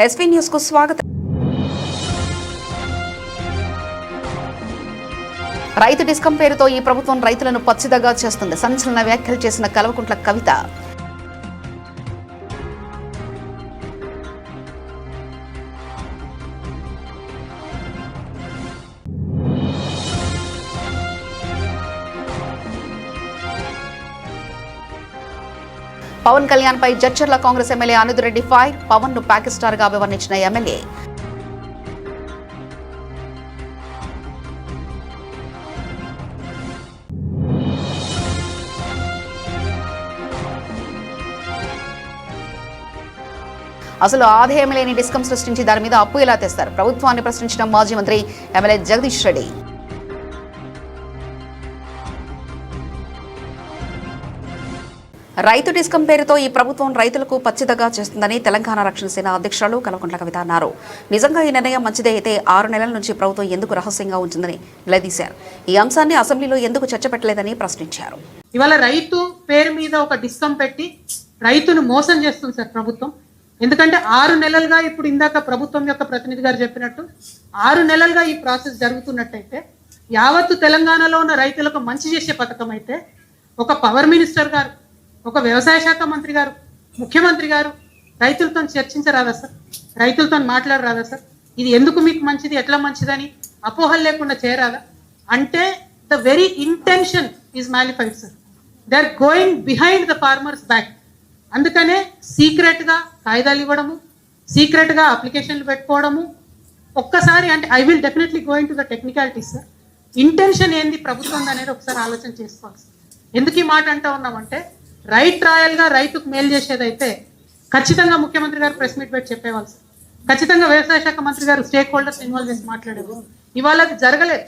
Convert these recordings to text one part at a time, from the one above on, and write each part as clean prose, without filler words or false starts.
SV news కు స్వాగతం. రైతు డిస్కం పేరుతో ఈ ప్రభుత్వం రైతులను పచ్చిదగా చేస్తుంది. సంచలన వ్యాఖ్యలు చేసిన కల్వకుంట్ల కవిత. పవన్ కళ్యాణ్ పై జడ్చర్ల కాంగ్రెస్ ఎమ్మెల్యే అనిరుద్ రెడ్డి ఫైర్. పవన్ ను ప్యాకేజ్ స్టార్ గా అభివర్ణించిన ఎమ్మెల్యే. అసలు ఆదాయం లేని డిస్కం సృష్టించి దాని మీద అప్పు ఎలా తెస్తారు? ప్రభుత్వాన్ని ప్రశ్నించిన మాజీ మంత్రి ఎమ్మెల్యే జగదీష్ రెడ్డి. రైతు డిస్కం పేరుతో ఈ ప్రభుత్వం రైతులకు పచ్చిదగా చేస్తుందని తెలంగాణ రక్షణ సేన అధ్యక్షురాలు కల్వకుంట్ల కవిత అన్నారు. నిజంగా ఈ నిర్ణయం మంచిదే అయితే 6 నెలల నుంచి ప్రభుత్వం ఎందుకు రహస్యంగా ఉంచిందని నిలదీశారు. ఈ అంశాన్ని అసెంబ్లీలో ఎందుకు చర్చ పెట్టలేదని ప్రశ్నించారు. ఇవాళ రైతు పేరు మీద ఒక డిస్కం పెట్టి రైతును మోసం చేస్తుంది సార్ ప్రభుత్వం. ఎందుకంటే 6 నెలలుగా ఇప్పుడు ఇందాక ప్రభుత్వం యొక్క ప్రతినిధి గారు చెప్పినట్టు 6 నెలలుగా ఈ ప్రాసెస్ జరుగుతున్నట్టయితే యావత్తు తెలంగాణలో ఉన్న రైతులకు మంచి చేసే పథకం అయితే ఒక పవర్ మినిస్టర్ గారు, ఒక వ్యవసాయ శాఖ మంత్రి గారు, ముఖ్యమంత్రి గారు రైతులతో చర్చించరాదా సార్? రైతులతో మాట్లాడరాదా సార్? ఇది ఎందుకు మీకు మంచిది, ఎట్లా మంచిదని అపోహలు లేకుండా చేయరాదా? అంటే the very intention is mala fide sir. They are going behind the farmers back. అందుకనే సీక్రెట్గా కాయిదాలు ఇవ్వడము, సీక్రెట్గా అప్లికేషన్లు పెట్టుకోవడము. ఒక్కసారి అంటే I will definitely going to the technicalities sir. Intention ఏంది ప్రభుత్వం అనేది ఒకసారి ఆలోచన చేసుకోవాలి సార్. ఎందుకు ఈ మాట అంటూ ఉన్నామంటే రైట్ రాయల్గా రైతుకు మేలు చేసేదైతే ఖచ్చితంగా ముఖ్యమంత్రి గారు ప్రెస్ మీట్ పెట్టి చెప్పేవాళ్ళు సార్. ఖచ్చితంగా వ్యవసాయ శాఖ మంత్రి గారు స్టేక్ హోల్డర్స్ ఇన్వాల్వ్ చేసి మాట్లాడేవారు. ఇవాళ అది జరగలేదు.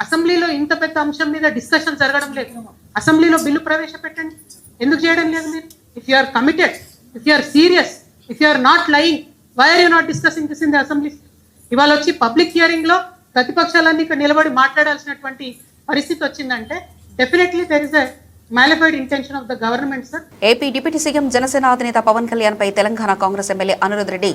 అసెంబ్లీలో ఇంత పెద్ద అంశం మీద డిస్కషన్ జరగడం లేదు. అసెంబ్లీలో బిల్లు ప్రవేశపెట్టండి. ఎందుకు చేయడం లేదు మీరు? If you are committed, if you are serious, if you are not lying, why are you not discussing this in the assembly? ఇవాళ వచ్చి పబ్లిక్ హియరింగ్ లో ప్రతిపక్షాలన్నీ ఇక్కడ నిలబడి మాట్లాడాల్సినటువంటి పరిస్థితి వచ్చిందంటే definitely there is a mala fide intention of the government sir. AP deputy CM Janasena అధినేత పవన్ కళ్యాణ్ పై Telangana Congress MLA Anirudh Reddy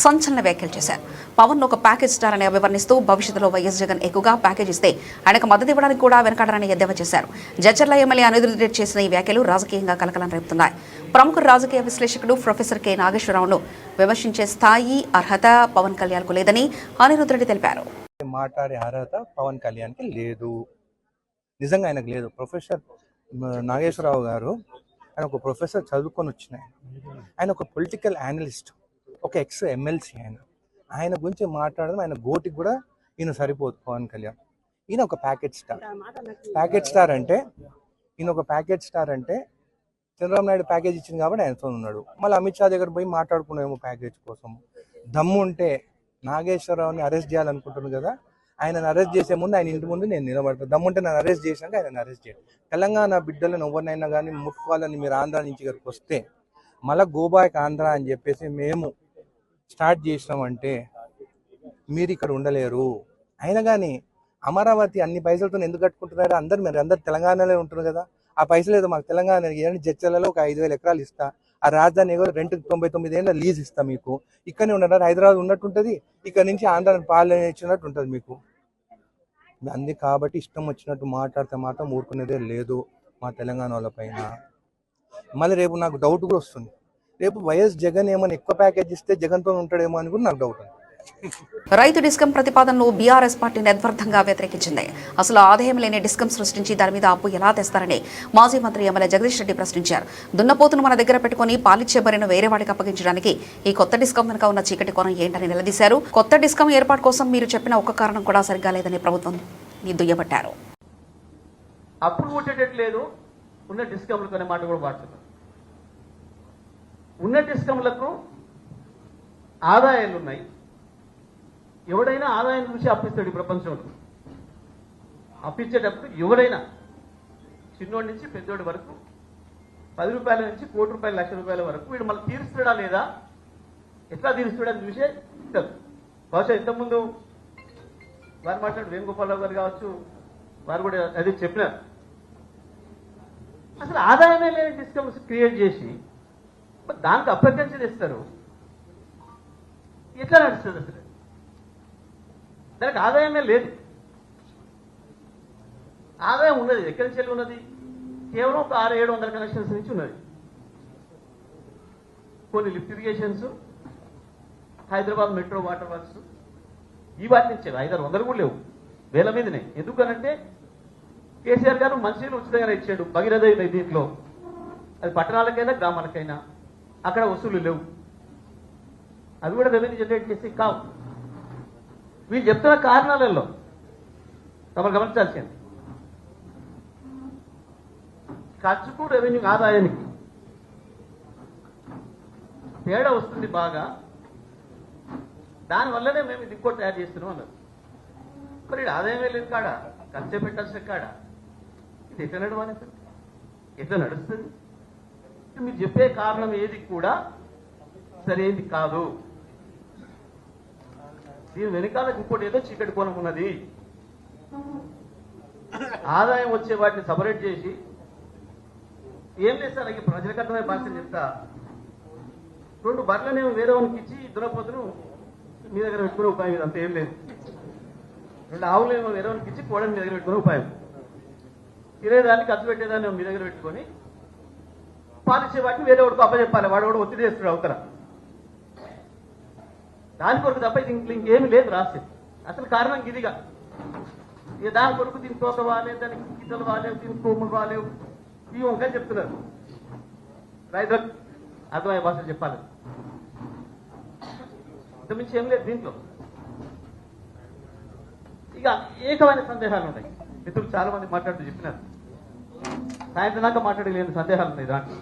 సంచలన వ్యాఖ్యలు చేశారు. పవన్ ఒక ప్యాకేజ్ స్టార్ అని అభివర్ణిస్తూ భవిష్యత్తులో వైఎస్ జగన్ ఎక్కువగా ప్యాకేజ్ ఇస్తే ఆయనకు మద్దతు ఇవ్వడానికి కూడా వెనకాడరని ఎద్దేవా చేశారు. జడ్చర్ల ఎమ్మెల్యే అనిరుద్ రెడ్డి చేసిన ఈ వ్యాఖ్యలు రాజకీయంగా కలకలం రేపుతున్నాయి. ప్రముఖ రాజకీయ విశ్లేషకుడు ప్రొఫెసర్ కె నాగేశ్వరరావును విమర్శించే స్థాయి, అర్హత పవన్ కళ్యాణ్ కు లేదని అనిరుద్ రెడ్డి తెలిపారు. మాట్లాడే అర్హత పవన్ కళ్యాణ్ కి లేదు, నిజంగా ఆయనకు లేదు. ప్రొఫెసర్ నాగేశ్వరరావు గారు ఆయన ఒక ప్రొఫెసర్ చదువుకొని వచ్చిన ఆయన ఒక పొలిటికల్ అనలిస్ట్, ఒక ఎక్స్ ఎమ్మెల్సీ. ఆయన గురించి మాట్లాడడం ఆయన గోటికి కూడా ఈయన సరిపోదు పవన్ కళ్యాణ్. ఈయన ఒక ప్యాకేజ్ స్టార్. ఈయన ఒక ప్యాకేజ్ స్టార్ అంటే చంద్రబాబు నాయుడు ప్యాకేజ్ ఇచ్చింది కాబట్టి ఆయనతో ఉన్నాడు. మళ్ళీ అమిత్ షా దగ్గర పోయి మాట్లాడుకున్నామేమో ప్యాకేజ్ కోసం. దమ్ము ఉంటే నాగేశ్వరరావుని అరెస్ట్ చేయాలనుకుంటున్నాను కదా, ఆయనను అరెస్ట్ చేసే ముందు ఆయన ఇంటి ముందు నేను నిలబడతాను. దమ్ముంటే నన్ను అరెస్ట్ చేసినాక ఆయన అరెస్ట్ చేయాలి. తెలంగాణ బిడ్డలను ఎవరినైనా కానీ ముట్టుకోవాలని మీరు ఆంధ్ర నుంచి ఇక్కడికి వస్తే మళ్ళీ గోబాయ్ ఆంధ్ర అని చెప్పేసి మేము స్టార్ట్ చేసినామంటే మీరు ఇక్కడ ఉండలేరు. అయినా కానీ అమరావతి అన్ని పైసలతో ఎందుకు కట్టుకుంటున్నారు? మీరు అందరు తెలంగాణలో ఉంటున్నారు కదా, ఆ పైసలు ఏదో మాకు తెలంగాణ జడ్చర్లలో ఒక 5,000 ఎకరాలు ఇస్తా, ఆ రాజధాని ఏదో రెంట్ 99 ఏళ్ళ లీజ్ ఇస్తా, మీకు ఇక్కడనే ఉండరు, హైదరాబాద్ ఉన్నట్టు ఉంటుంది, ఇక్కడ నుంచి ఆంధ్రాని పాలన ఇచ్చినట్టు ఉంటుంది మీకు. అంది కాబట్టి ఇష్టం వచ్చినట్టు మాట్లాడితే మాత్రం ఊరుకునేదే లేదు మా తెలంగాణ వాళ్ళ పైన. మళ్ళీ రేపు నాకు డౌట్ కూడా వస్తుంది, రేపు వైఎస్ జగన్ ఏమైనా ఎక్కువ ప్యాకేజ్ ఇస్తే జగన్తో ఉంటాడేమో అని కూడా నాకు డౌట్ ఉంది. రైతు డిస్కం ప్రతిపాదనను బీఆర్ఎస్ పార్టీ నిర్వర్ధంగా వ్యతిరేకించింది. అసలు ఆదాయం లేని డిస్కం సృష్టించి దాని మీద అప్పు ఎలా తెస్తారని మాజీ మంత్రి ఎమ్మెల్యే జగదీష్ రెడ్డి ప్రశ్నించారు. దున్నపోతును మన దగ్గర పెట్టుకుని పాలిచ్చే బరిను వేరే వాడికి అప్పగించడానికి ఈ కొత్త డిస్కం వెనుక ఉన్న చీకటి కోణం ఏంటని నిలదీశారు. కొత్త డిస్కం ఏర్పాటు కోసం మీరు చెప్పిన ఒక్క కారణం కూడా సరిగ్గా లేదని ప్రభుత్వం దుయ్యబట్టారు. అప్పుడు ముట్టేటట్లేదు ఉన్న డిస్కమ్లకు అనే మాట కూడా మాట్లాడుతున్నారు. ఉన్న డిస్కమ్లకు ఆదాయాలు ఉన్నాయి. ఎవడైనా ఆదాయం చూసి అప్పిస్తాడు ఈ ప్రపంచంలో. అప్పించేటప్పుడు ఎవడైనా చిన్నోడి నుంచి పెద్దోడి వరకు 10 రూపాయల నుంచి ₹1 కోటి, ₹1,00,000 వరకు వీడు మళ్ళీ తీరుస్తాడా లేదా, ఎట్లా తీరుస్తాడని చూసే ఇస్తారు. బహుశా ఇంతకుముందు వారు మాట్లాడు వేణుగోపాలరావు గారు కావచ్చు, వారు కూడా అది చెప్పినారు. అసలు ఆదాయమే లేని డిస్కమ్స్ క్రియేట్ చేసి దానికి అప్రకల్చర్ ఇస్తారు. ఎట్లా నడుస్తుంది అసలు? దానికి ఆదాయమే లేదు. ఆదాయం ఉన్నది ఎక్కడి నుంచి ఉన్నది? కేవలం ఒక 600-700 కనెక్షన్స్ నుంచి ఉన్నది. కొన్ని lift irrigations, Hyderabad metro water works, ఈ వాటి నుంచి 500-600 కూడా లేవు, వేల మీదనే. ఎందుకనంటే కేసీఆర్ గారు మంచినీళ్ళు ఉచితంగా ఇచ్చాడు భగీరథ దీంట్లో. అది పట్టణాలకైనా గ్రామాలకైనా అక్కడ వసూలు లేవు. అవి కూడా రెవెన్యూ జనరేట్ చేసి కావు. వీళ్ళు చెప్తున్న కారణాలలో తమరు గమనించాల్సింది, ఖర్చుకు రెవెన్యూ ఆదాయానికి తేడా వస్తుంది బాగా. దానివల్లనే మేము ఇది ఇంకోటి తయారు చేస్తున్నాం అన్నారు. మరి ఆదాయమే లేదు కాడ, ఖర్చే పెట్టాల్సిన కాడ ఇది ఎట్లా నడవాలి? ఎట్లా నడుస్తుంది? మీరు చెప్పే కారణం ఏది కూడా సరైనది కాదు. దీని వెనకాల ఇంకోటి ఏదో చీకటి కోణం ఉన్నది. ఆదాయం వచ్చే వాటిని సపరేట్ చేసి ఏం లేదు సార్, అది ప్రజలకు అర్థమయ్యే భాషను చెప్తా. 2 బర్రెలనేమో వేరే వానికి ఇచ్చి దురపోతును మీ దగ్గర పెట్టుకునే ఉపాయం ఇది, అంత ఏం లేదు. 2 ఆవులేమో వేరే వానికి ఇచ్చి కోడని మీ దగ్గర పెట్టుకునే ఉపాయం. తినేదాన్ని ఖర్చు పెట్టేదాన్ని మీ దగ్గర పెట్టుకొని పాలిచ్చే వాటిని వేరే వాడికి అప్పచెప్పాలి. వాడు కూడా ఒత్తిడి చేస్తున్నాడు అవతల. దాని కొరకు తప్ప ఇది ఇంకేమి లేదు రాసి. అసలు కారణం ఇదిగా. ఇక దాని కొరకు దీని తోక వాలేదు, దానికి గీతలు వాలేవు, దీని కొమ్ములు వాలేవు, ఈ వంకాయ చెప్తున్నారు. రైతులకు అర్థమయ్యే భాషలు చెప్పాలి. ఇంతమించి ఏం లేదు దీంట్లో. ఇక ఏకమైన సందేహాలు ఉన్నాయి. మిత్రులు చాలా మంది మాట్లాడుతూ చెప్పినారు. సాయంత్రం దాకా మాట్లాడలేని సందేహాలు ఉన్నాయి దాంట్లో.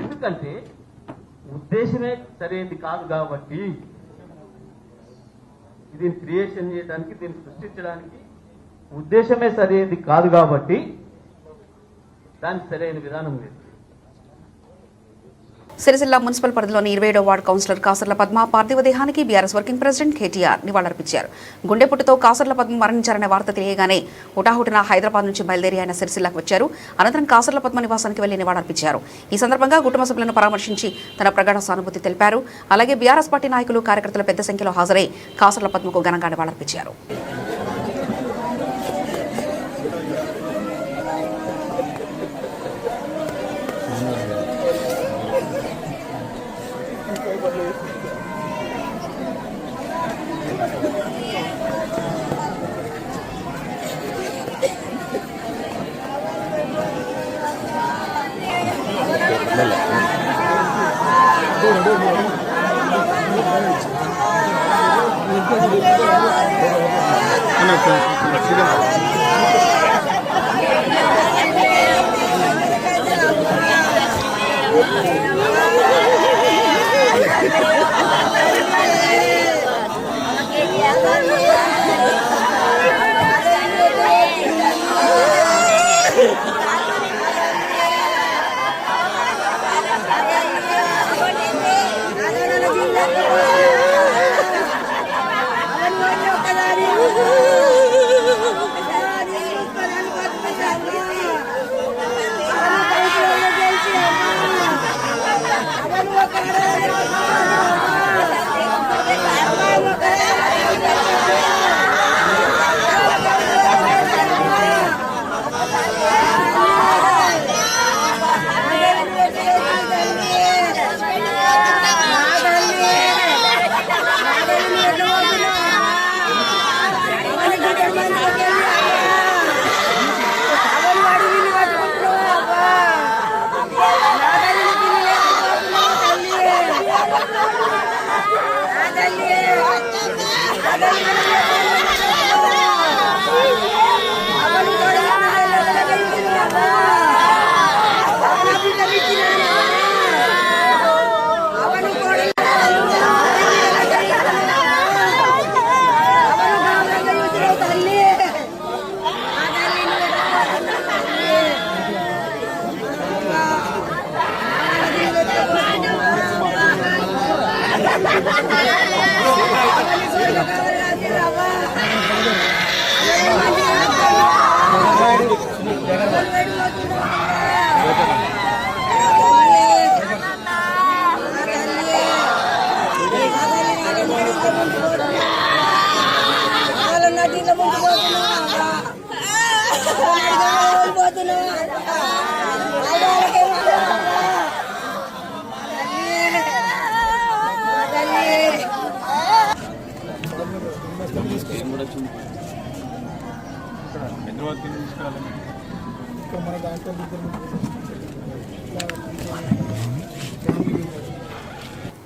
ఎందుకంటే ఉద్దేశమే సరైనది కాదు కాబట్టి, దీన్ని క్రియేషన్ చేయడానికి, దీన్ని సృష్టించడానికి ఉద్దేశమే సరైనది కాదు కాబట్టి దానికి సరైన విధానం లేదు. సిరిసిల్ల మున్సిపల్ పరిధిలోని 27వ వార్డు కౌన్సిలర్ కాసర్ల పద్మ పార్థివ దేహానికి బీఆర్ఎస్ వర్కింగ్ ప్రెసిడెంట్ కేటీఆర్ నివాళులర్పించారు. గుండెపోటుతో కాసర్ల పద్మ మరణించారనే వార్త తెలియగానే హుటాహుటిన హైదరాబాద్ నుంచి బయలుదేరి ఆయన సిరిసిల్లకు వచ్చారు. అనంతరం కాసర్ల పద్మ నివాసానికి వెళ్లి నివాళులర్పించారు. ఈ సందర్భంగా కుటుంబ సభ్యులను పరామర్శించి తన ప్రగాఢ సానుభూతి తెలిపారు. అలాగే బీఆర్ఎస్ పార్టీ నాయకులు, కార్యకర్తలు పెద్ద సంఖ్యలో హాజరై కాసర్ల పద్మకు ఘనంగా నివాళులర్పించారు.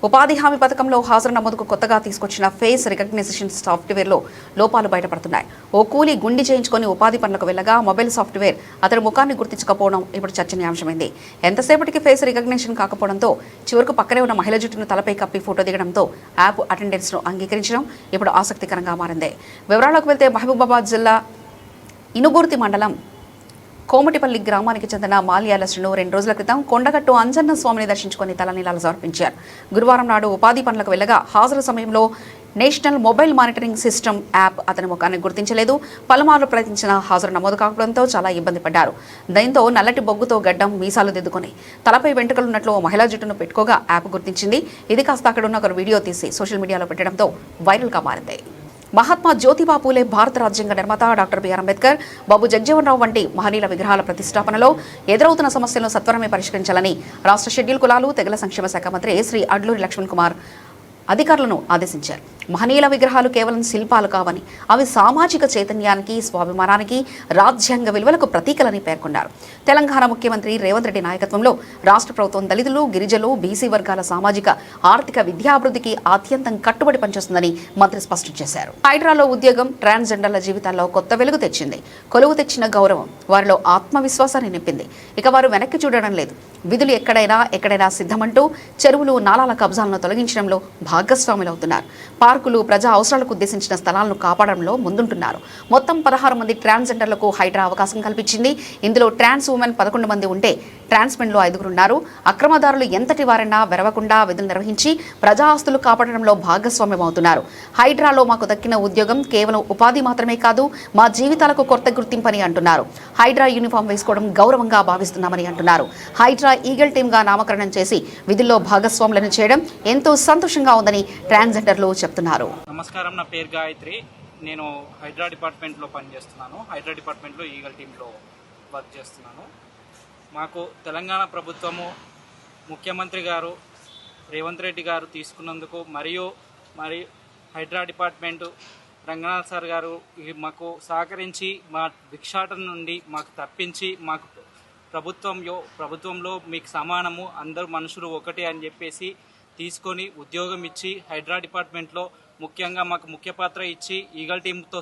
ఉపాధి హామీ పథకంలో హాజరు నమోదుకు కొత్తగా తీసుకొచ్చిన ఫేస్ రికగ్నిషన్ సాఫ్ట్వేర్లో లోపాలు బయటపడుతున్నాయి. ఓ కూలీ గుండి చేయించుకొని ఉపాధి పనులకు వెళ్ళగా మొబైల్ సాఫ్ట్వేర్ అతడి ముఖాన్ని గుర్తించకపోవడం ఇప్పుడు చర్చనీయాంశమైంది. ఎంతసేపటికి ఫేస్ రికగ్నిషన్ కాకపోవడంతో చివరకు పక్కనే ఉన్న మహిళ జుట్టును తలపై కప్పి ఫోటో దిగడంతో యాప్ అటెండెన్స్ను అంగీకరించడం ఇప్పుడు ఆసక్తికరంగా మారింది. వివరాల్లోకి వెళ్తే మహబూబాబాద్ జిల్లా ఇనుగుర్తి మండలం కోమటిపల్లి గ్రామానికి చెందిన మాల్యాల శ్రీను 2 రోజుల క్రితం కొండగట్టు అంజన్న స్వామిని దర్శించుకుని తలనీలాలు సమర్పించారు. గురువారం నాడు ఉపాధి పనులకు వెళ్లగా హాజరు సమయంలో national mobile monitoring system app అతని ముఖాన్ని గుర్తించలేదు. పలుమార్లు ప్రయత్నించిన హాజరు నమోదు కావడంతో చాలా ఇబ్బంది పడ్డారు. దీంతో నల్లటి బొగ్గుతో గడ్డం మీసాలు దిద్దుకుని తలపై వెంట్రుకలున్నట్లు మహిళా జుట్టును పెట్టుకోగా యాప్ గుర్తించింది. ఇది కాస్త అక్కడున్న ఒకరు వీడియో తీసి సోషల్ మీడియాలో పెట్టడంతో వైరల్గా మారింది. మహాత్మా జ్యోతిబా పూలే భారత రాజ్యాంగ నిర్మాత డాక్టర్ బిఆర్ అంబేద్కర్, బాబు జగజ్జీవన్ రావు వంటి మహనీయుల విగ్రహాల ప్రతిష్టాపనలో ఎదురవుతున్న సమస్యలను సత్వరమే పరిష్కరించాలని రాష్ట్ర షెడ్యూల్ కులాలు తెగల సంక్షేమ శాఖ మంత్రి శ్రీ అడ్లూరి లక్ష్మణ్ కుమార్ అధికారులను ఆదేశించారు. మహనీయుల విగ్రహాలు కేవలం శిల్పాలు కావని అవి సామాజిక చైతన్యానికి, స్వాభిమానానికి, రాజ్యాంగ విలువలకు ప్రతీకలని పేర్కొన్నారు. తెలంగాణ ముఖ్యమంత్రి రేవంత్ రెడ్డి నాయకత్వంలో రాష్ట్ర ప్రభుత్వం దళితులు, గిరిజనులు, బీసీ వర్గాల సామాజిక, ఆర్థిక, విద్యాభివృద్ధికి అత్యంతం కట్టుబడి పనిచేస్తుందని మంత్రి స్పష్టం చేశారు. హైడ్రాలో ఉద్యోగం ట్రాన్స్జెండర్ల జీవితాల్లో కొత్త వెలుగు తెచ్చింది. కొలువు తెచ్చిన గౌరవం వారిలో ఆత్మవిశ్వాసాన్ని నింపింది. ఇక వారు వెనక్కి చూడడం లేదు. విధులు ఎక్కడైనా సిద్ధమంటూ చెరువులు, నాలాల కబ్జాలను తొలగించడంలో భాగస్వాములవుతున్నారు. పార్కులు, ప్రజా అవసరాలకు ఉద్దేశించిన స్థలాలను కాపాడడంలో ముందుంటున్నారు. మొత్తం 16 మంది ట్రాన్స్జెండర్లకు హైడ్రా అవకాశం కల్పించింది. ఇందులో ట్రాన్స్ ఉమెన్ 11 మంది ఉంటే ట్రాన్స్మెన్లు 5 ఉన్నారు. అక్రమదారులు ఎంతటి వారైనా వెరవకుండా విధులు నిర్వహించి ప్రజా ఆస్తులు కాపాడడంలో భాగస్వామ్యమవుతున్నారు. హైడ్రాలో మాకు దక్కిన ఉద్యోగం కేవలం ఉపాధి మాత్రమే కాదు, మా జీవితాలకు కొత్త గుర్తింపని అంటున్నారు. హైడ్రా యూనిఫామ్ వేసుకోవడం గౌరవంగా భావిస్తున్నామని అంటున్నారు. హైడ్రా ఈగల్ టీమ్గా నామకరణం చేసి విధుల్లో భాగస్వాములను చేయడం ఎంతో సంతోషంగా ఉందని ట్రాన్స్జెండర్లు చెప్తున్నారు. నమస్కారం, నా పేరు గాయత్రి. నేను హైడ్రా డిపార్ట్మెంట్లో పనిచేస్తున్నాను. హైడ్రా డిపార్ట్మెంట్లో ఈగల్ టీంలో వర్క్ చేస్తున్నాను. మాకు తెలంగాణ ప్రభుత్వము, ముఖ్యమంత్రి గారు రేవంత్ రెడ్డి గారు తీసుకున్నందుకు మరియు హైడ్రా డిపార్ట్మెంటు రంగనాథ్ సార్ గారు మాకు సహకరించి మా భిక్షాటన నుండి మాకు తప్పించి మాకు ప్రభుత్వంలో మీకు సమానము, అందరు మనుషులు ఒకటే అని చెప్పేసి తీసుకొని ఉద్యోగం ఇచ్చి హైడ్రా డిపార్ట్మెంట్లో ముఖ్యంగా మాకు ముఖ్య పాత్ర ఇచ్చి ఈగల్ టీంతో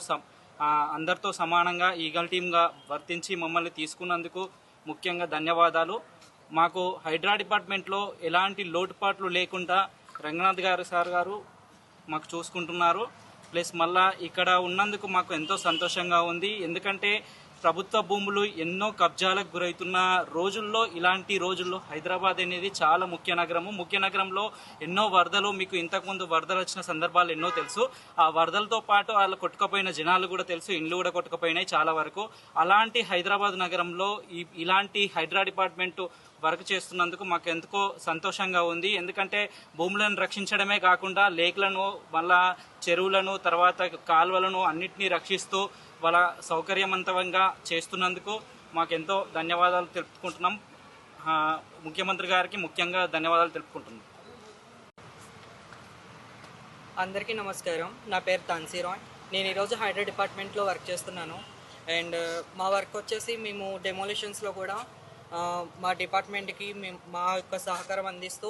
అందరితో సమానంగా ఈగల్ టీంగా వర్తించి మమ్మల్ని తీసుకున్నందుకు ముఖ్యంగా ధన్యవాదాలు. మాకు హైడ్రా డిపార్ట్మెంట్లో ఎలాంటి లోటుపాట్లు లేకుండా రంగనాథ్ సార్ గారు మాకు చూసుకుంటున్నారు. ప్లస్ మళ్ళా ఇక్కడ ఉన్నందుకు మాకు ఎంతో సంతోషంగా ఉంది. ఎందుకంటే ప్రభుత్వ భూములు ఎన్నో కబ్జాలకు గురవుతున్న రోజుల్లో, ఇలాంటి రోజుల్లో హైదరాబాద్ అనేది చాలా ముఖ్య నగరము. ముఖ్య నగరంలో ఎన్నో వరదలు, మీకు ఇంతకుముందు వరదలు వచ్చిన సందర్భాలు ఎన్నో తెలుసు. ఆ వరదలతో పాటు వాళ్ళు కొట్టుకుపోయిన జనాలు కూడా తెలుసు, ఇండ్లు కూడా కొట్టుకుపోయినాయి చాలా వరకు. అలాంటి హైదరాబాద్ నగరంలో ఇలాంటి హైడ్రా డిపార్ట్మెంటు వర్క్ చేస్తున్నందుకు మాకు ఎంతో సంతోషంగా ఉంది. ఎందుకంటే భూములను రక్షించడమే కాకుండా లేక్లను, మళ్ళా చెరువులను, తర్వాత కాలువలను అన్నిటినీ రక్షిస్తూ వాళ్ళ సౌకర్యవంతంగా చేస్తున్నందుకు మాకెంతో ధన్యవాదాలు తెలుపుకుంటున్నాం. ముఖ్యమంత్రి గారికి ముఖ్యంగా ధన్యవాదాలు తెలుపుకుంటున్నాం. అందరికీ నమస్కారం. నా పేరు తాన్సీరాయ్. నేను ఈరోజు హైడ్రా డిపార్ట్మెంట్లో వర్క్ చేస్తున్నాను. అండ్ మా వర్క్ వచ్చేసి మేము డెమోలిషన్స్లో కూడా మా డిపార్ట్మెంట్కి మా యొక్క సహకారం అందిస్తూ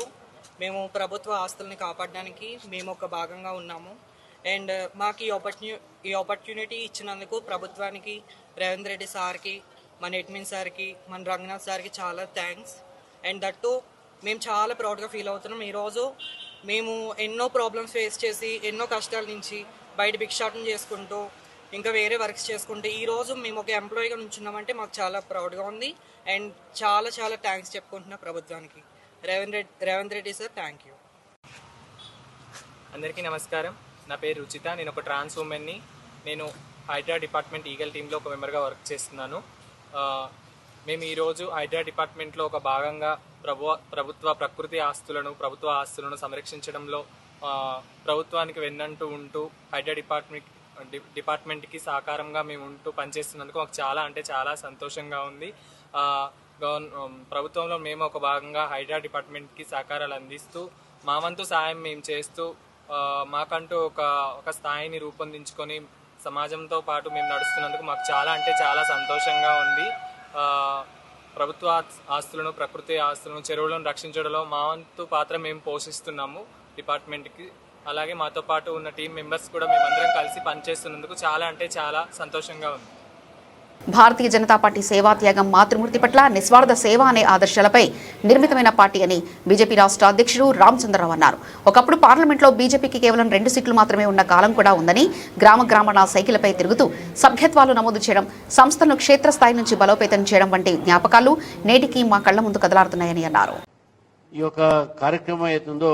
మేము ప్రభుత్వ ఆస్తుల్ని కాపాడడానికి మేము ఒక భాగంగా ఉన్నాము. అండ్ మాకు ఈ ఆపర్చునిటీ ఇచ్చినందుకు ప్రభుత్వానికి, రేవంత్ రెడ్డి సార్కి, మన అడ్మిన్ సార్కి, మన రంగనాథ్ సార్కి చాలా థ్యాంక్స్. అండ్ దట్టు మేము చాలా ప్రౌడ్గా ఫీల్ అవుతున్నాం. ఈరోజు మేము ఎన్నో ప్రాబ్లమ్స్ ఫేస్ చేసి, ఎన్నో కష్టాల నుంచి బయట భిక్షాటన చేసుకుంటూ, ఇంకా వేరే వర్క్స్ చేసుకుంటూ ఈరోజు మేము ఒక ఎంప్లాయీగా నుంచున్నామంటే మాకు చాలా ప్రౌడ్గా ఉంది. అండ్ చాలా చాలా థ్యాంక్స్ చెప్పుకుంటున్నా ప్రభుత్వానికి. Revanth Reddy sir, thank you. అందరికీ నమస్కారం. నా పేరు రుచిత. నేను ఒక ట్రాన్స్ ఉమెన్ని. నేను హైడ్రా డిపార్ట్మెంట్ ఈగల్ టీంలో ఒక మెంబర్గా వర్క్ చేస్తున్నాను. మేము ఈరోజు హైడ్రా డిపార్ట్మెంట్లో ఒక భాగంగా ప్రభుత్వ ఆస్తులను సంరక్షించడంలో ప్రభుత్వానికి వెన్నంటూ ఉంటూ హైడ్రా డిపార్ట్మెంట్కి సహకారంగా మేము ఉంటూ పనిచేస్తున్నందుకు మాకు చాలా అంటే చాలా సంతోషంగా ఉంది. ప్రభుత్వంలో మేము ఒక భాగంగా హైడ్రా డిపార్ట్మెంట్కి సహకారాలు అందిస్తూ మా వంతు సాయం మేము చేస్తూ మాకంటూ ఒక స్థాయిని రూపొందించుకొని సమాజంతో పాటు మేము నడుస్తున్నందుకు మాకు చాలా అంటే చాలా సంతోషంగా ఉంది. ప్రభుత్వ ఆస్తులను, ప్రకృతి ఆస్తులను, చెరువులను రక్షించడంలో మా వంతు పాత్ర మేము పోషిస్తున్నాము డిపార్ట్మెంట్కి. అలాగే మాతో పాటు ఉన్న టీం మెంబర్స్ కూడా మేమందరం కలిసి పనిచేస్తున్నందుకు చాలా అంటే చాలా సంతోషంగా ఉంది. భారతీయ జనతా పార్టీ సేవా త్యాగం, మాతృమూర్తి పట్ల నిస్వార్థ సేవ అనే ఆదర్శాలపై నిర్మితమైన పార్టీ అని బీజేపీ రాష్ట్ర అధ్యక్షుడు రామచంద్రరావు అన్నారు. ఒకప్పుడు పార్లమెంట్లో బీజేపీకి కేవలం 2 సీట్లు మాత్రమే ఉన్న కాలం కూడా ఉందని, గ్రామాన సైకిళ్లపై తిరుగుతూ సభ్యత్వాలు నమోదు చేయడం, సంస్థలను క్షేత్రస్థాయి నుంచి బలోపేతం చేయడం వంటి జ్ఞాపకాలు నేటికి మా కళ్ల ముందు కదలాడుతున్నాయని అన్నారు. ఈ యొక్క కార్యక్రమం అవుతుందో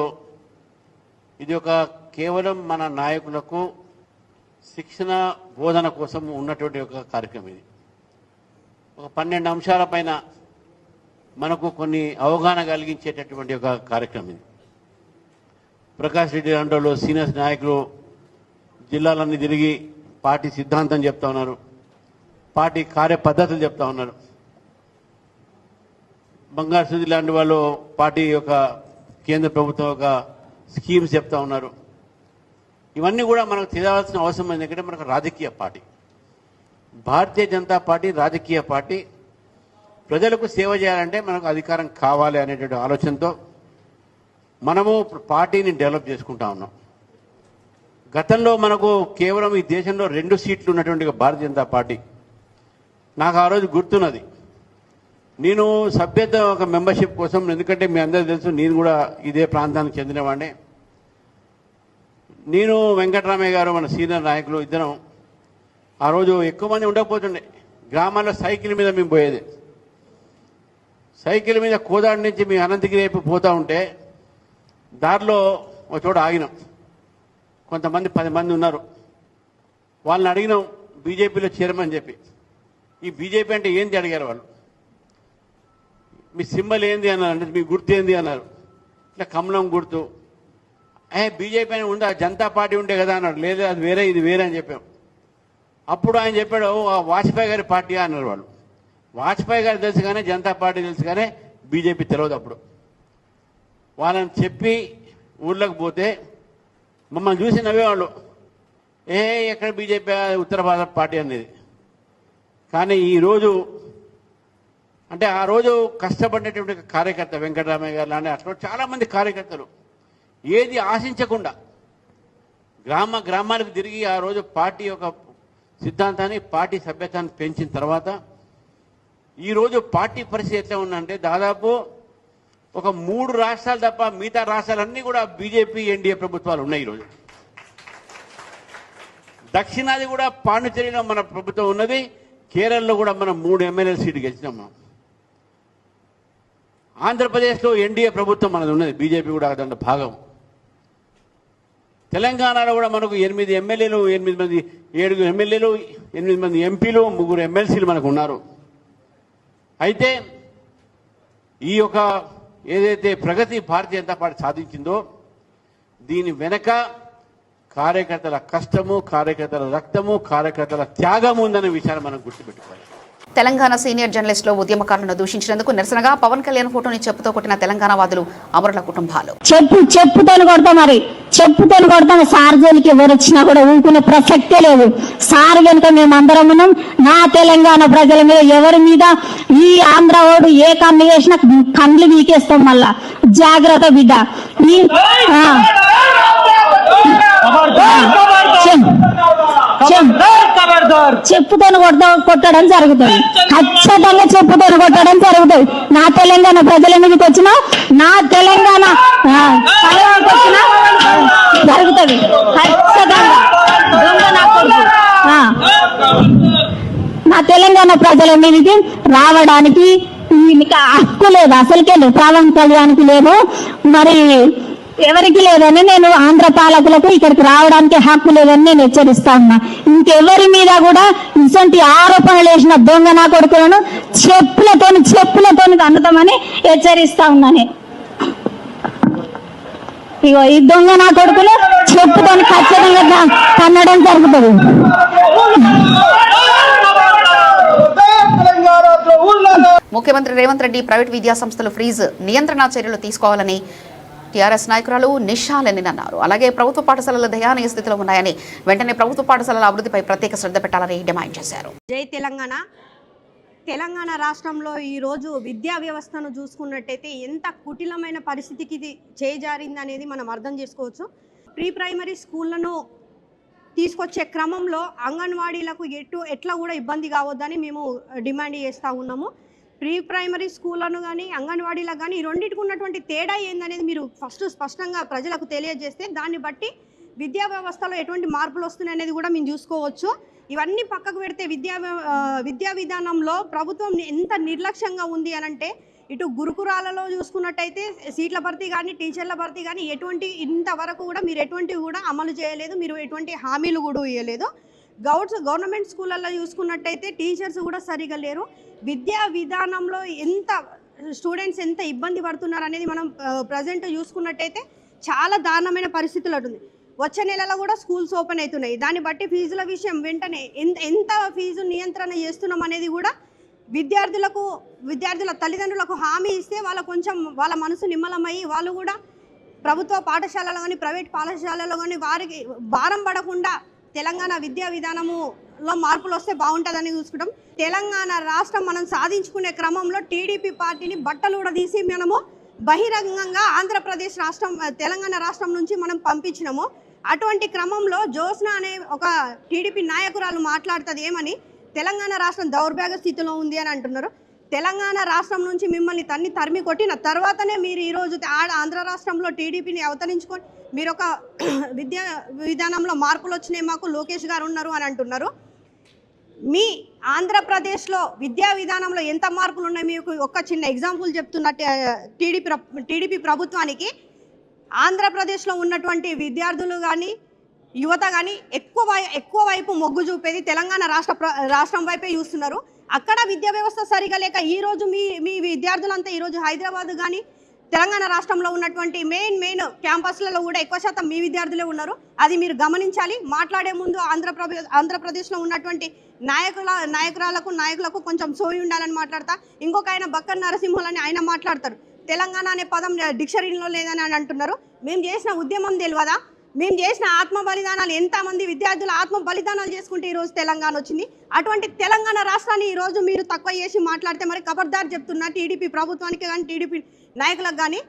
ఇది ఒక కేవలం మన నాయకులకు శిక్షణ బోధన కోసం ఉన్నటువంటి ఒక కార్యక్రమం. ఇది ఒక 12 అంశాల పైన మనకు కొన్ని అవగాహన కలిగించేటటువంటి ఒక కార్యక్రమం. ఇది ప్రకాష్ రెడ్డి లాంటి సీనియర్ నాయకులు జిల్లాలన్నీ తిరిగి పార్టీ సిద్ధాంతం చెప్తా ఉన్నారు, పార్టీ కార్య పద్ధతులు చెప్తా ఉన్నారు. బంగారు సుధి లాంటి వాళ్ళు పార్టీ యొక్క కేంద్ర ప్రభుత్వం యొక్క స్కీమ్స్ చెప్తా ఉన్నారు. ఇవన్నీ కూడా మనకు తెలియాల్సిన అవసరం ఎందుకంటే మనకు రాజకీయ పార్టీ, భారతీయ జనతా పార్టీ రాజకీయ పార్టీ. ప్రజలకు సేవ చేయాలంటే మనకు అధికారం కావాలి అనేటువంటి ఆలోచనతో మనము పార్టీని డెవలప్ చేసుకుంటా ఉన్నాం. గతంలో మనకు కేవలం ఈ దేశంలో 2 సీట్లు ఉన్నటువంటి భారతీయ జనతా పార్టీ. నాకు ఆ రోజు గుర్తున్నది, నేను సభ్యత ఒక మెంబర్షిప్ కోసం, ఎందుకంటే మీ అందరికీ తెలుసు నేను కూడా ఇదే ప్రాంతానికి చెందినవాడిని. నేను వెంకటరామయ్య గారు మన సీనియర్ నాయకులు ఇద్దరం ఆ రోజు ఎక్కువ మంది ఉండకపోతుండే. గ్రామాల్లో సైకిల్ మీద మేము పోయేది. సైకిల్ మీద కోదాడి నుంచి మేము అనంతగిరి వైపు పోతూ ఉంటే దారిలో ఒక చోట ఆగినాం. కొంతమంది 10 మంది ఉన్నారు. వాళ్ళని అడిగినాం బీజేపీలో చేరమని చెప్పి. ఈ బీజేపీ అంటే ఏంది అడిగారు వాళ్ళు. మీ సింబల్ ఏంది అన్నారు, అంటే మీ గుర్తు ఏంది అన్నారు. ఇట్లా కమలం గుర్తు. బీజేపీ అని ఉందా, జనతా పార్టీ ఉండే కదా అన్నాడు. లేదు అది వేరే, ఇది వేరే అని చెప్పాం. అప్పుడు ఆయన చెప్పాడు వాజ్పేయి గారి పార్టీ అన్నారు వాళ్ళు. వాజ్పేయి గారు తెలుసు కానీ జనతా పార్టీ తెలుసు కానీ బీజేపీ తెలియదు. అప్పుడు వాళ్ళని చెప్పి ఊళ్ళోకి పోతే మమ్మల్ని చూసి నవ్వేవాళ్ళు, ఎక్కడ బీజేపీ, ఉత్తర భారత పార్టీ అనేది. కానీ ఈరోజు అంటే ఆ రోజు కష్టపడినటువంటి కార్యకర్త వెంకటరామయ్య గారు లాంటి అట్లా చాలామంది కార్యకర్తలు ఏది ఆశించకుండా గ్రామాలకు తిరిగి ఆ రోజు పార్టీ యొక్క సిద్ధాంతాన్ని, పార్టీ సభ్యతాన్ని పెంచిన తర్వాత ఈరోజు పార్టీ పరిస్థితి ఎట్లా ఉందంటే దాదాపు ఒక 3 రాష్ట్రాలు తప్ప మిగతా రాష్ట్రాలన్నీ కూడా బీజేపీ ఎన్డీఏ ప్రభుత్వాలు ఉన్నాయి. ఈరోజు దక్షిణాది కూడా పాండిచేరిలో మన ప్రభుత్వం ఉన్నది. కేరళలో కూడా మనం 3 ఎమ్మెల్యే సీట్లు గెలిచినాం. మనం ఆంధ్రప్రదేశ్లో ఎన్డీఏ ప్రభుత్వం మనది ఉన్నది, బీజేపీ కూడా దాంట్లో భాగం. తెలంగాణలో కూడా మనకు 8 ఎమ్మెల్యేలు, 7 ఎమ్మెల్యేలు, 8 మంది ఎంపీలు, 3 ఎమ్మెల్సీలు మనకు ఉన్నారు. అయితే ఈ యొక్క ఏదైతే ప్రగతి భారతీయ జనతా పార్టీ సాధించిందో దీని వెనక కార్యకర్తల కష్టము, కార్యకర్తల రక్తము, కార్యకర్తల త్యాగము ఉందనే విషయాన్ని మనం గుర్తుపెట్టుకోవాలి. తెలంగాణ సీనియర్ జర్నలిస్టులు ఉద్యమకారులను దూషించినందుకు నిరసనగా పవన్ కళ్యాణ్ ఫోటోని చెప్పుతో కొట్టిన తెలంగాణ వాదులు, అమరుల కుటుంబాలు. చెప్పుతోని కొడతాం, మరి చెప్పుతోని కొడతాం. సార్ జోలికి ఎవరు వచ్చినా కూడా ఊరుకునే ప్రసక్తే లేదు. సార్ వెనుక మేమందరం ఉన్నాం. నా తెలంగాణ ప్రజల మీద, ఎవరి మీద ఈ ఆంధ్ర ఓడు ఏ కన్ను వేసినా కండ్లు వీకేస్తాం. మళ్ళా జాగ్రత్త బిడ్డ. చెప్పుతోని కొట్టడం జరుగుతుంది, ఖచ్చితంగా చెప్పుతోని కొట్టడం జరుగుతుంది. నా తెలంగాణ ప్రజల మీదకి వచ్చినా, నా తెలంగాణ వచ్చినా జరుగుతుంది ఖచ్చితంగా. నా తెలంగాణ ప్రజల మీదకి రావడానికి హక్కు లేదు, అసలుకే లేదు, పవన్ కళ్యాణ్కి లేదు, మరి ఎవరికి లేదని నేను ఆంధ్ర పాలకులకు ఇక్కడికి రావడానికి హక్కు లేదని నేను హెచ్చరిస్తా ఉన్నా. ఇంకెవరి మీద కూడా ఇటువంటి ఆరోపణలు వేసిన దొంగ నా కొడుకులను చెప్పులతోని అందుతామని హెచ్చరిస్తా ఉన్నాను. ఇగో ఈ దొంగ నా కొడుకులు చెప్పుకొని ఖచ్చితంగా కన్నడం జరుగుతుంది. ముఖ్యమంత్రి రేవంత్ రెడ్డి ప్రైవేట్ విద్యా సంస్థలు ఫీజు నియంత్రణ చర్యలు తీసుకోవాలని టీఆర్ఎస్ నాయకురాలు నిషాలెనిన్ అన్నారు. అలాగే ప్రభుత్వ పాఠశాలలు దయనీయ స్థితిలో ఉన్నాయని, వెంటనే ప్రభుత్వ పాఠశాలల అభివృద్ధిపై ప్రత్యేక శ్రద్ధ పెట్టాలని డిమాండ్ చేశారు. జై తెలంగాణ. తెలంగాణ రాష్ట్రంలో ఈరోజు విద్యా వ్యవస్థను చూసుకున్నట్టయితే ఎంత కుటిలమైన పరిస్థితికి ఇది చేజారింది అనేది మనం అర్థం చేసుకోవచ్చు. ప్రీ ప్రైమరీ స్కూళ్లను తీసుకొచ్చే క్రమంలో అంగన్వాడీలకు ఎట్లా కూడా ఇబ్బంది కావద్దని మేము డిమాండ్ చేస్తూ ఉన్నాము. ప్రీ ప్రైమరీ స్కూళ్లను కానీ అంగన్వాడీలకు కానీ ఈ రెండింటికి ఉన్నటువంటి తేడా ఏందనేది మీరు ఫస్ట్ స్పష్టంగా ప్రజలకు తెలియజేస్తే దాన్ని బట్టి విద్యా వ్యవస్థలో ఎటువంటి మార్పులు వస్తున్నాయనేది కూడా మేము చూసుకోవచ్చు. ఇవన్నీ పక్కకు పెడితే విద్యా విధానంలో ప్రభుత్వం ఎంత నిర్లక్ష్యంగా ఉంది అనంటే, ఇటు గురుకులాలలో చూసుకున్నట్టయితే సీట్ల భర్తీ కానీ టీచర్ల భర్తీ కానీ ఇంతవరకు కూడా మీరు ఎటువంటివి కూడా అమలు చేయలేదు, మీరు ఎటువంటి హామీలు కూడా ఇవ్వలేదు. గవర్నమెంట్ స్కూళ్ళల్లో చూసుకున్నట్టయితే టీచర్స్ కూడా సరిగా లేరు. విద్యా విధానంలో స్టూడెంట్స్ ఎంత ఇబ్బంది పడుతున్నారు అనేది మనం ప్రజెంట్ చూసుకున్నట్టయితే చాలా దారుణమైన పరిస్థితులు ఉంటుంది. వచ్చే నెలలో కూడా స్కూల్స్ ఓపెన్ అవుతున్నాయి. దాన్ని బట్టి ఫీజుల విషయం వెంటనే ఎంత ఫీజు నియంత్రణ చేస్తున్నాం అనేది కూడా విద్యార్థుల తల్లిదండ్రులకు హామీ ఇస్తే వాళ్ళ మనసు నిమ్మలమయ్యి వాళ్ళు కూడా ప్రభుత్వ పాఠశాలలో కానీ ప్రైవేట్ పాఠశాలలో కానీ వారికి భారం పడకుండా తెలంగాణ విద్యా విధానములో మార్పులు వస్తే బాగుంటుందని చూసుకుంటాం. తెలంగాణ రాష్ట్రం మనం సాధించుకునే క్రమంలో టీడీపీ పార్టీని బట్టలు తీసి మనము బహిరంగంగా ఆంధ్రప్రదేశ్ రాష్ట్రం తెలంగాణ రాష్ట్రం నుంచి మనం పంపించినాము. అటువంటి క్రమంలో జోస్నా అనే ఒక టీడీపీ నాయకురాలు మాట్లాడుతుంది ఏమని, తెలంగాణ రాష్ట్రం దౌర్భాగ్య స్థితిలో ఉంది అని అంటున్నారు. తెలంగాణ రాష్ట్రం నుంచి మిమ్మల్ని తరిమి కొట్టిన తర్వాతనే మీరు ఈరోజు ఆంధ్ర రాష్ట్రంలో టీడీపీని అవతరించుకొని మీరు ఒక విద్యా విధానంలో మార్పులు వచ్చినాయి, మాకు లోకేష్ గారు ఉన్నారు అని అంటున్నారు. మీ ఆంధ్రప్రదేశ్లో విద్యా విధానంలో ఎంత మార్పులు ఉన్నాయి మీకు ఒక చిన్న ఎగ్జాంపుల్ చెప్తున్నట్టు టీడీపీ ప్రభుత్వానికి ఆంధ్రప్రదేశ్లో ఉన్నటువంటి విద్యార్థులు కానీ యువత కానీ ఎక్కువ వైపు మొగ్గు చూపేది తెలంగాణ రాష్ట్రం వైపే చూస్తున్నారు. అక్కడ విద్యా వ్యవస్థ సరిగా లేక ఈరోజు మీ విద్యార్థులంతా ఈరోజు హైదరాబాద్ కానీ తెలంగాణ రాష్ట్రంలో ఉన్నటువంటి మెయిన్ క్యాంపస్లలో కూడా ఎక్కువ శాతం మీ విద్యార్థులే ఉన్నారు. అది మీరు గమనించాలి. మాట్లాడే ముందు ఆంధ్రప్రదేశ్లో ఉన్నటువంటి నాయకులకు కొంచెం సోయి ఉండాలని మాట్లాడతా. ఇంకొక ఆయన బక్కర్ నరసింహులని ఆయన మాట్లాడతారు, తెలంగాణ అనే పదం డిక్షనరీలో లేదని అని అంటున్నారు. మేము చేసిన ఉద్యమం తెలియదా? మేము చేసిన ఆత్మ బలిదానాలు, ఎంతమంది విద్యార్థులు ఆత్మ బలిదానాలు చేసుకుంటే ఈరోజు తెలంగాణ వచ్చింది. అటువంటి తెలంగాణ రాష్ట్రాన్ని ఈరోజు మీరు తక్కువ చేసి మాట్లాడితే మరి ఖబర్దార్ చెప్తున్నా టీడీపీ ప్రభుత్వానికి కానీ టీడీపీ నాయకులకు కానీ,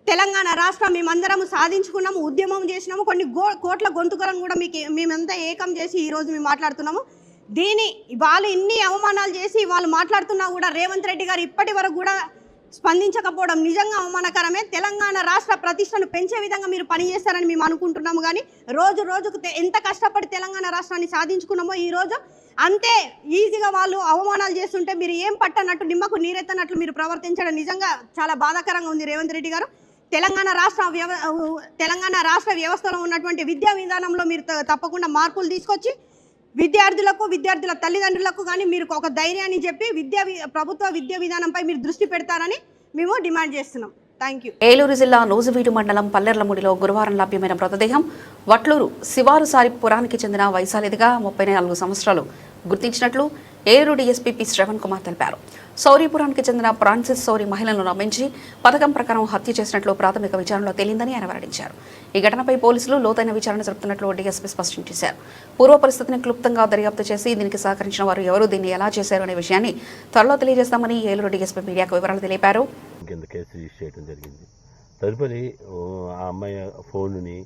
తెలంగాణ రాష్ట్రం మేమందరము సాధించుకున్నాము, ఉద్యమం చేసినాము, కొన్ని కోట్ల గొంతుకలను కూడా మేమంతా ఏకం చేసి ఈరోజు మేము మాట్లాడుతున్నాము. వాళ్ళు ఇన్ని అవమానాలు చేసి వాళ్ళు మాట్లాడుతున్నా కూడా రేవంత్ రెడ్డి గారు ఇప్పటి వరకు కూడా స్పందించకపోవడం నిజంగా అవమానకరమే. తెలంగాణ రాష్ట్ర ప్రతిష్టను పెంచే విధంగా మీరు పనిచేస్తారని మేము అనుకుంటున్నాము. కానీ రోజుకు ఎంత కష్టపడి తెలంగాణ రాష్ట్రాన్ని సాధించుకున్నామో ఈరోజు అంతే ఈజీగా వాళ్ళు అవమానాలు చేస్తుంటే మీరు ఏం పట్టనట్టు నిమ్మకు నీరెత్తనట్లు మీరు ప్రవర్తించడం నిజంగా చాలా బాధాకరంగా ఉంది. రేవంత్ రెడ్డి గారు, తెలంగాణ రాష్ట్ర వ్యవస్థలో ఉన్నటువంటి విద్యా విధానంలో మీరు తప్పకుండా మార్పులు తీసుకొచ్చి విద్యార్థుల తల్లిదండ్రులకు కానీ మీరు ఒక ధైర్యాన్ని చెప్పి ప్రభుత్వ విద్యా విధానంపై మీరు దృష్టి పెడతారని మేము డిమాండ్ చేస్తున్నాం. Thank you. ఏలూరు జిల్లా నూజివీడు మండలం పల్లెర్లముడిలో గురువారం లభ్యమైన మృతదేహం వట్లూరు శివారుసారి పురానికి చెందిన వైశాలిదిగా 34 సంవత్సరాలు గుర్తించినట్లు ఏలూరు డీఎస్పీ పి శ్రవణ్ కుమార్ తెలిపారు. సౌరీపురానికి చెందిన ఫ్రాన్సిస్ సౌరీ మహిళలను నమ్మించి పథకం ప్రకారం హత్య చేసినట్లు ప్రాథమిక విచారణలో తేలిందని ఆయన వెల్లడించారు. ఈ ఘటనపై పోలీసులు లోతైన విచారణ జరుపుతున్నట్లు డీఎస్పీ స్పష్టం చేశారు. పూర్వ పరిస్థితిని క్లుప్తంగా దర్యాప్తు చేసి దీనికి సహకరించిన వారు ఎవరు, దీన్ని ఎలా చేశారు అనే విషయాన్ని త్వరలో తెలియజేస్తామని ఏలూరు డీఎస్పీ మీడియాకు వివరాలు తెలిపారు. కింద కేసు రిజిస్టర్ చేయడం జరిగింది. తదుపరి ఆ అమ్మాయి ఫోన్ని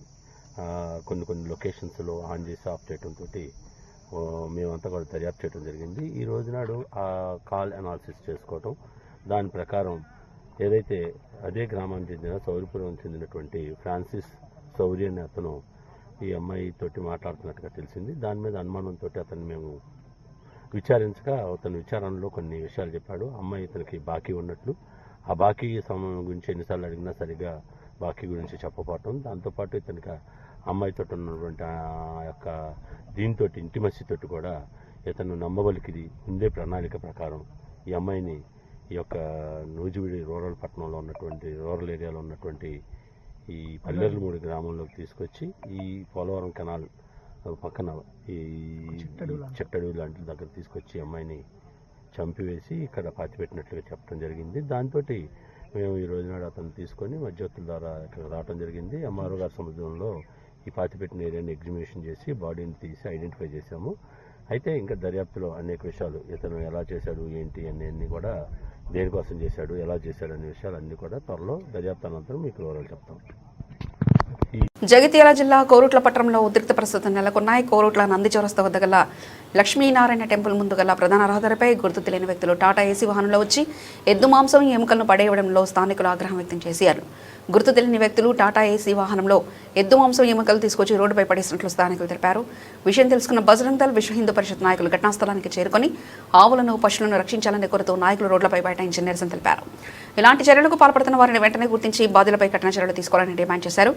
కొన్ని లొకేషన్స్లో ఆన్ చేసి ఆఫ్ చేయడంతో మేమంతా కూడా దర్యాప్తు చేయడం జరిగింది. ఈ రోజు నాడు ఆ కాల్ అనాలిసిస్ చేసుకోవటం, దాని ప్రకారం ఏదైతే అదే గ్రామానికి చెందిన సౌరిపురం చెందినటువంటి ఫ్రాన్సిస్ సౌరి అనే అతను ఈ అమ్మాయితోటి మాట్లాడుతున్నట్టుగా తెలిసింది. దాని మీద అనుమానంతో అతన్ని మేము విచారించగా అతని విచారణలో కొన్ని విషయాలు చెప్పాడు. అమ్మాయి ఇతనికి బాకీ ఉన్నట్లు, ఆ బాకీ సమయం గురించి ఎన్నిసార్లు అడిగినా సరిగా బాకీ గురించి చెప్పకపోవటం, దాంతోపాటు ఇతనికి అమ్మాయితో ఉన్నటువంటి ఆ యొక్క దీంతో ఇంటిమసీతోటి కూడా ఇతను నమ్మబలికిది ముందే ప్రణాళిక ప్రకారం ఈ అమ్మాయిని ఈ యొక్క నూజివీడి రూరల్ పట్టణంలో ఉన్నటువంటి రూరల్ ఏరియాలో ఉన్నటువంటి ఈ పల్లెర్లమూడి గ్రామంలోకి తీసుకొచ్చి ఈ పోలవరం కెనాల్ పక్కన ఈ చెట్టడవి లాంటి దగ్గర తీసుకొచ్చి అమ్మాయిని చంపివేసి ఇక్కడ పాతిపెట్టినట్లుగా చెప్పడం జరిగింది. దాంతో మేము ఈ రోజునాడు అతను తీసుకొని మధ్యవర్తుల ద్వారా ఇక్కడ రావడం జరిగింది. ఎంఆర్ఓ గారి సముద్రంలో ఈ పాతిపెట్టిన ఏరియాని ఎగ్జిబిషన్ చేసి బాడీని తీసి ఐడెంటిఫై చేశాము. అయితే ఇంకా దర్యాప్తులో అనేక విషయాలు, ఇతను ఎలా చేశాడు ఏంటి అన్నీ కూడా, దేనికోసం చేశాడు, ఎలా చేశాడు అనే విషయాలు అన్నీ కూడా త్వరలో దర్యాప్తు అనంతరం మీకు వివరాలు చెప్తాం. జగిత్యాల జిల్లా కోరుట్ల పట్టణంలో ఉద్రిక్త పరిస్థితులు నెలకొన్నాయి. కోరుట్ల నంది చౌరస్తా వద్ద గల లక్ష్మీనారాయణ టెంపుల్ ముందు గల ప్రధాన రహదారిపై గుర్తు తెలియని వ్యక్తులు టాటా ఏసీ వాహనంలో వచ్చి ఎద్దు మాంసం ఎముకలను పడేయడంలో స్థానికులు ఆగ్రహం వ్యక్తం చేశారు. గుర్తు తెలియని వ్యక్తులు టాటా ఏసీ వాహనంలో ఎద్దు మాంసం ఎముకలు తీసుకొచ్చి రోడ్డుపై పడేసినట్లు స్థానికులు తెలిపారు. విషయం తెలుసుకున్న బజరంగ్ దళ్, విశ్వ హిందూ పరిషత్ నాయకులు ఘటనాస్థలానికి చేరుకొని ఆవులను, పశువులను రక్షించాలని కోరుతూ నాయకులు రోడ్లపై బైఠాయించి నిరసన తెలిపారు. ఇలాంటి చర్యలకు పాల్పడుతున్న వారిని వెంటనే గుర్తించి బాధ్యులపై కఠిన చర్యలు తీసుకోవాలని డిమాండ్ చేశారు.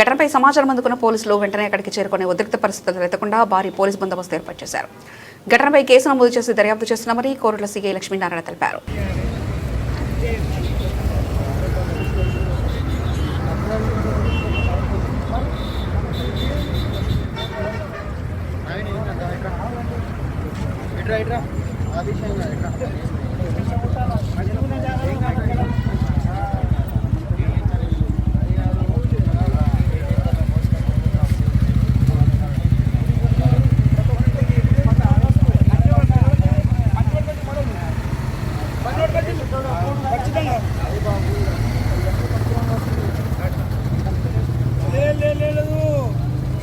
ఘటనపై సమాచారం అందుకున్న పోలీసులు వెంటనే అక్కడికి చేరుకుని ఉద్రిక్త పరిస్థితులు ఎత్తకుండా భారీ పోలీసు బందోబస్తు ఏర్పాటు చేశారు. ఘటనపై కేసు నమోదు చేసి దర్యాప్తు చేస్తున్నామని కోరుట్ల సీఐ లక్ష్మీనారాయణ తెలిపారు.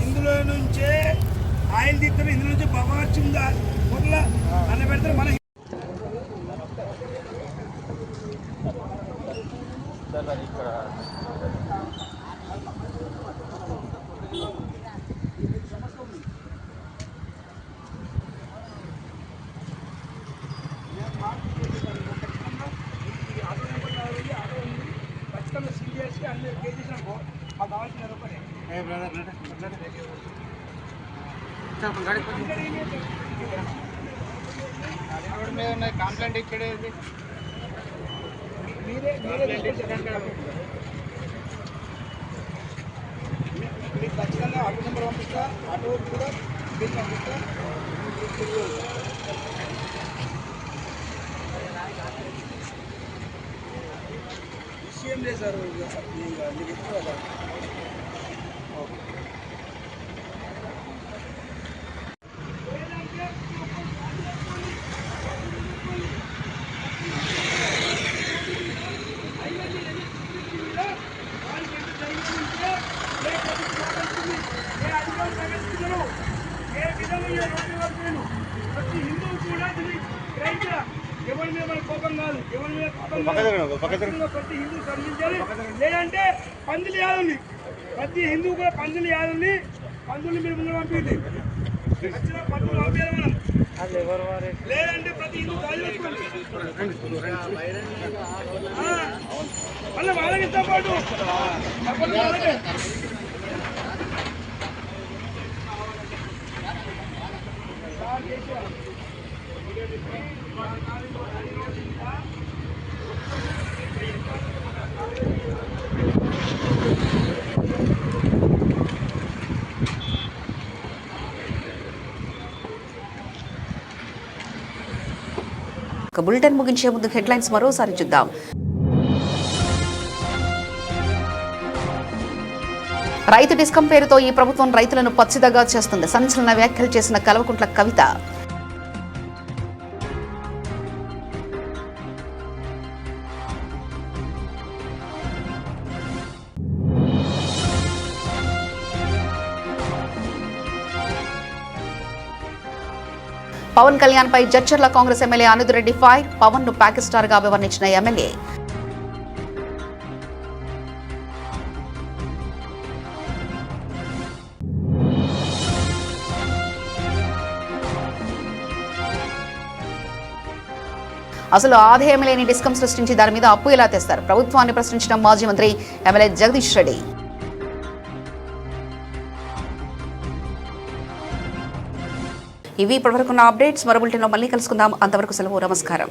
ఇందులో నుంచే ఆయిల్ తీస్తారు, ఇందులో నుంచి బొమ్మ వచ్చిందా మొదల అన్న పెడతారు. మన ఖచ్చితంగా సీరియస్గా అన్ని కేజీస్ అనుకో మాకు కావాల్సిన రూపాయలు రోడ్డు మీద ఉన్నాయి. కంప్లైంట్ ఇక్కడే మీరే మీకు ఖచ్చితంగా ఆటో నెంబర్ పంపిస్తా, ఆటో కూడా బిల్ పంపిస్తా. విషయం లేదు సార్, మీకు ఎక్కువ కదా. ప్రతి హిందువు కూడా ఎవరి మీద మన కోపం కాదు, ఎవరి మీద ప్రతి హిందూ స్పందించాలి. లేదంటే పందులు యాదుల్ని, ప్రతి హిందువు కూడా పందులు యాదుల్ని మీరు ముందు పంపింది. పందులు పంపించాలి మనం. లేదంటే ప్రతి హిందూ మళ్ళీ వాళ్ళకి ఇస్తాం పాటు బులెటిన్ ముగించే ముందు హెడ్లైన్స్ మరోసారి చూద్దాం. రైతు డిస్కం పేరుతో ఈ ప్రభుత్వం రైతులను పచ్చిదగా చేస్తుంది. సంచలన వ్యాఖ్యలు చేసిన కల్వకుంట్ల కవిత. పవన్ కళ్యాణ్ పై జడ్చర్ల కాంగ్రెస్ ఎమ్మెల్యే అనిరుద్ధరెడ్డి ఫైర్. పవన్ ను ప్యాకేజ్ స్టార్ గా వివరించిన ఎమ్మెల్యే. అసలు ఆదాయం లేని డిస్కం సృష్టించి దాని మీద అప్పు ఎలా తెస్తారు? ప్రభుత్వాన్ని ప్రశ్నించిన మాజీ మంత్రి ఎమ్మెల్యే జగదీష్ రెడ్డి. ఇవి ఇప్పటివరకున్న అప్డేట్స్. మరో బులెటిన్లో మళ్ళీ కలుసుకుందాం. అంతవరకు సెలవు. నమస్కారం.